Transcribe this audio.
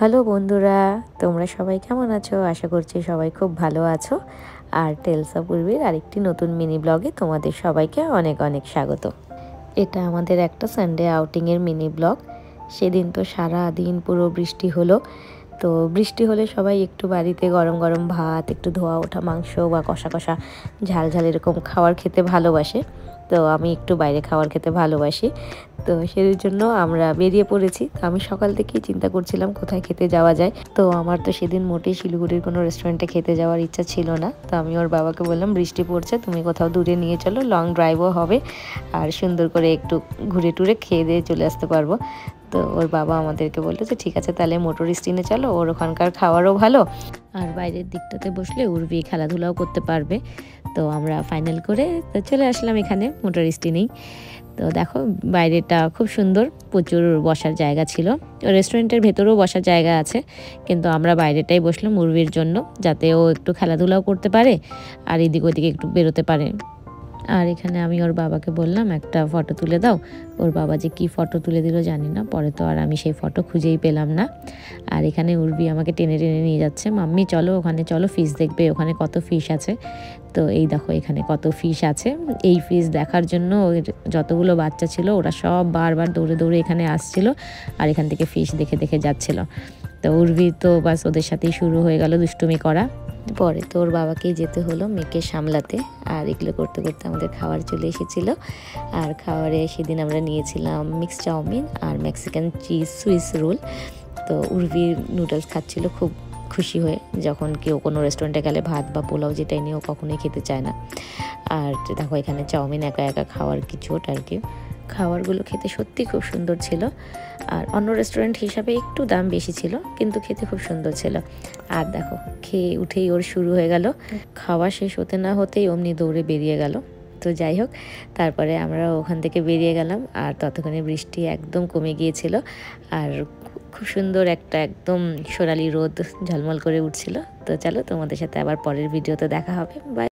Hello বন্ধুরা, তোমরা সবাই কেমন আছো? আশা করছি সবাই খুব ভালো আছো। আর টেলস অফ উর্বির আরেকটি নতুন মিনি ব্লগে তোমাদের সবাইকে অনেক অনেক স্বাগত। এটা আমাদের একটা সানডে আউটিংয়ের মিনি ব্লগ। সেদিন তো সারা দিন পুরো বৃষ্টি হলো। তো বৃষ্টি হলে সবাই একটু বাড়িতে গরম গরম ভাত, একটু ধোয়া ওঠা মাংস বা কষা কষা ঝাল ঝাল এরকম খাবার খেতে ভালোবাসে। তো আমি একটু বাইরে খাবার খেতে ভালোবাসি। তো সেই জন্য আমরা বেরিয়ে পড়েছি। তো আমি সকাল থেকেই চিন্তা করছিলাম কোথায় খেতে যাওয়া যায়। তো আমার তো সেদিন মোটেই শিলিগুড়ির কোনো রেস্টুরেন্টে খেতে যাওয়ার ইচ্ছা ছিল না। তো আমি ওর বাবাকে বললাম, বৃষ্টি পড়ছে, তুমি কোথাও দূরে নিয়ে চলো, লং ড্রাইভও হবে আর সুন্দর করে একটু ঘুরে টুরে খেয়ে দিয়ে চলে আসতে পারবো। তো ওর বাবা আমাদেরকে বললো যে ঠিক আছে, তাহলে মোটর স্টিনে চলো, ওর ওখানকার খাওয়ারও ভালো আর বাইরের দিকটাতে বসলে উর্বি খেলাধুলাও করতে পারবে। তো আমরা ফাইনাল করে চলে আসলাম এখানে মোটর স্টিনেই। তো দেখো বাইরেটা খুব সুন্দর, প্রচুর বসার জায়গা ছিল। রেস্টুরেন্টের ভেতরেও বসার জায়গা আছে, কিন্তু আমরা বাইরেটাই বসলাম উর্বির জন্য, যাতে ও একটু খেলাধুলাও করতে পারে আর এদিক ওদিকে একটু বেরোতে পারে। আর এখানে আমি ওর বাবাকে বললাম একটা ফটো তুলে দাও। ওর বাবা যে কি ফটো তুলে দিল জানি না, পরে তো আর আমি সেই ফটো খুঁজেই পেলাম না। আর এখানে উর্বি আমাকে টেনে টেনে নিয়ে যাচ্ছে, মাম্মি চলো ওখানে, চলো ফিশ দেখবে, ওখানে কত ফিশ আছে। তো এই দেখো এখানে কত ফিশ আছে। এই ফিশ দেখার জন্য যতগুলো বাচ্চা ছিল ওরা সব বারবার দৌড়ে দৌড়ে এখানে আসছিল আর এখান থেকে ফিশ দেখে দেখে যাচ্ছিল। তো উর্বি তো বাস ওদের সাথেই শুরু হয়ে গেল দুষ্টুমি করা। পরে তো ওর বাবাকেই যেতে হলো মেয়েকে সামলাতে। আর এগুলো করতে করতে আমাদের খাবার চলে এসেছিলো। আর খাবারে সেদিন আমরা নিয়েছিলাম মিক্স চাউমিন আর মেক্সিকান চিজ সুইস রোল। তো উর্বি নুডলস খাচ্ছিল খুব খুশি হয়ে, যখন কেউ কোনো রেস্টুরেন্টে গেলে ভাত বা পোলাও যেটাই নিয়েও কখনোই খেতে চায় না। আর দেখো এখানে চাউমিন একা একা খাওয়ার কিছু ওটা আর কি। খাবারগুলো খেতে সত্যি খুব সুন্দর ছিল। আর অন্য রেস্টুরেন্ট হিসাবে একটু দাম বেশি ছিল, কিন্তু খেতে খুব সুন্দর ছিল। আর দেখো খেয়ে উঠেই ওর শুরু হয়ে গেল, খাওয়া শেষ হতে না হতেই অমনি দৌড়ে বেরিয়ে গেল। তো যাই হোক, তারপরে আমরা ওখান থেকে বেরিয়ে গেলাম আর ততক্ষণে বৃষ্টি একদম কমে গিয়েছিল। আর খুব সুন্দর একটা একদম সোনালি রোদ ঝলমল করে উঠছিল। তো চলো তোমাদের সাথে আবার পরের ভিডিওতে দেখা হবে। বাই।